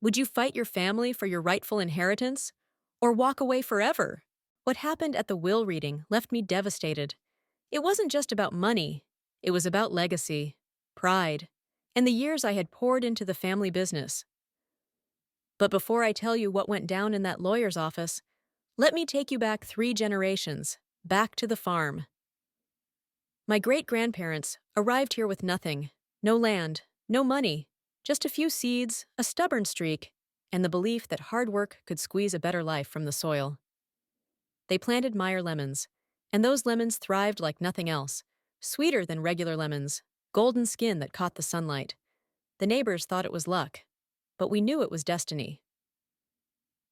Would you fight your family for your rightful inheritance? Or walk away forever? What happened at the will reading left me devastated. It wasn't just about money, it was about legacy, pride, and the years I had poured into the family business. But before I tell you what went down in that lawyer's office, let me take you back 3 generations, back to the farm. My great-grandparents arrived here with nothing, no land, no money, just a few seeds, a stubborn streak, and the belief that hard work could squeeze a better life from the soil. They planted Meyer lemons, and those lemons thrived like nothing else, sweeter than regular lemons, golden skin that caught the sunlight. The neighbors thought it was luck, but we knew it was destiny.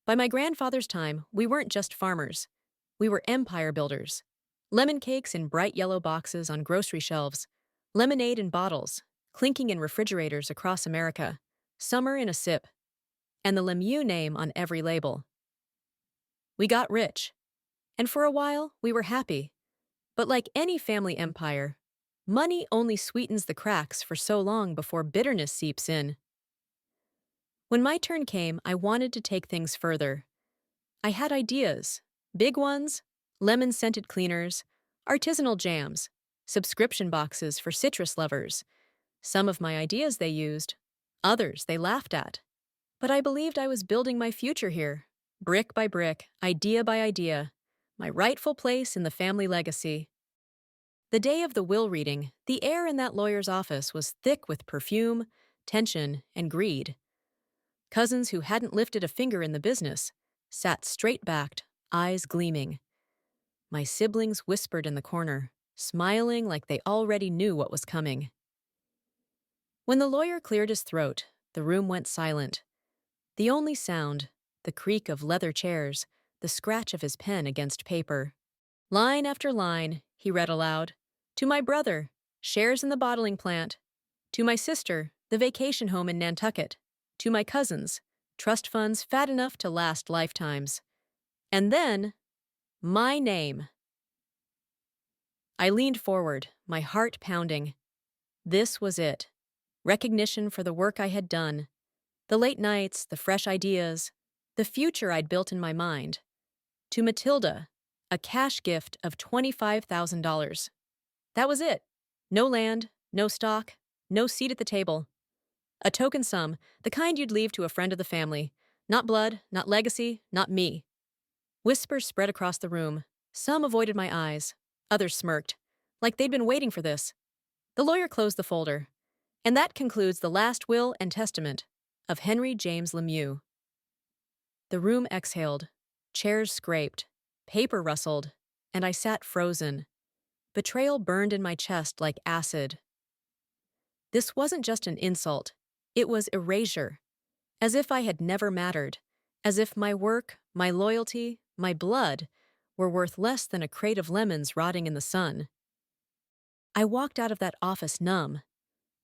By my grandfather's time, we weren't just farmers. We were empire builders. Lemon cakes in bright yellow boxes on grocery shelves, lemonade in bottles, clinking in refrigerators across America, summer in a sip, and the Lemieux name on every label. We got rich, and for a while, we were happy. But like any family empire, money only sweetens the cracks for so long before bitterness seeps in. When my turn came, I wanted to take things further. I had ideas, big ones, lemon-scented cleaners, artisanal jams, subscription boxes for citrus lovers. Some of my ideas they used, others they laughed at. But I believed I was building my future here, brick by brick, idea by idea, my rightful place in the family legacy. The day of the will reading, the air in that lawyer's office was thick with perfume, tension, and greed. Cousins who hadn't lifted a finger in the business sat straight-backed, eyes gleaming. My siblings whispered in the corner, smiling like they already knew what was coming. When the lawyer cleared his throat, the room went silent. The only sound, the creak of leather chairs, the scratch of his pen against paper. Line after line, he read aloud. To my brother, shares in the bottling plant. To my sister, the vacation home in Nantucket. To my cousins, trust funds fat enough to last lifetimes. And then, my name. I leaned forward, my heart pounding. This was it. Recognition for the work I had done. The late nights, the fresh ideas, the future I'd built in my mind. To Matilda, a cash gift of $25,000. That was it. No land, no stock, no seat at the table. A token sum, the kind you'd leave to a friend of the family. Not blood, not legacy, not me. Whispers spread across the room. Some avoided my eyes. Others smirked, like they'd been waiting for this. The lawyer closed the folder. And that concludes the last will and testament of Henry James Lemieux. The room exhaled. Chairs scraped. Paper rustled. And I sat frozen. Betrayal burned in my chest like acid. This wasn't just an insult. It was erasure. As if I had never mattered. As if my work, my loyalty, my blood were worth less than a crate of lemons rotting in the sun. I walked out of that office numb.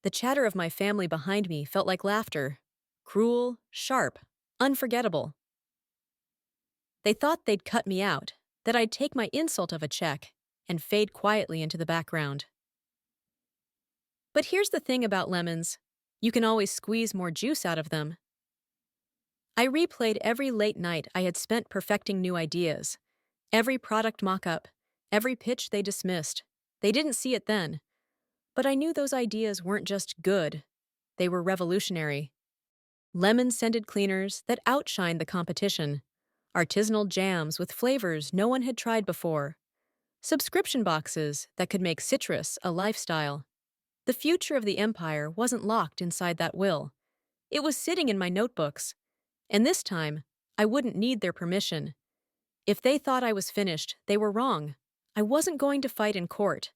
The chatter of my family behind me felt like laughter. Cruel, sharp, unforgettable. They thought they'd cut me out, that I'd take my insult of a check and fade quietly into the background. But here's the thing about lemons. You can always squeeze more juice out of them. I replayed every late night I had spent perfecting new ideas. Every product mock-up, every pitch they dismissed. They didn't see it then. But I knew those ideas weren't just good. They were revolutionary. Lemon-scented cleaners that outshined the competition. Artisanal jams with flavors no one had tried before. Subscription boxes that could make citrus a lifestyle. The future of the empire wasn't locked inside that will. It was sitting in my notebooks. And this time, I wouldn't need their permission. If they thought I was finished, they were wrong. I wasn't going to fight in court.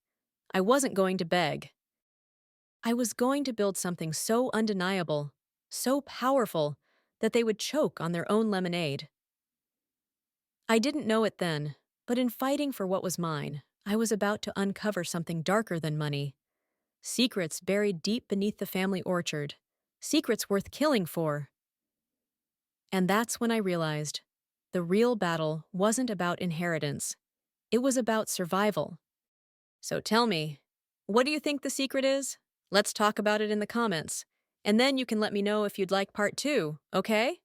I wasn't going to beg. I was going to build something so undeniable, so powerful, that they would choke on their own lemonade. I didn't know it then, but in fighting for what was mine, I was about to uncover something darker than money. Secrets buried deep beneath the family orchard. Secrets worth killing for. And that's when I realized the real battle wasn't about inheritance. It was about survival. So tell me, what do you think the secret is? Let's talk about it in the comments. And then you can let me know if you'd like part two, okay?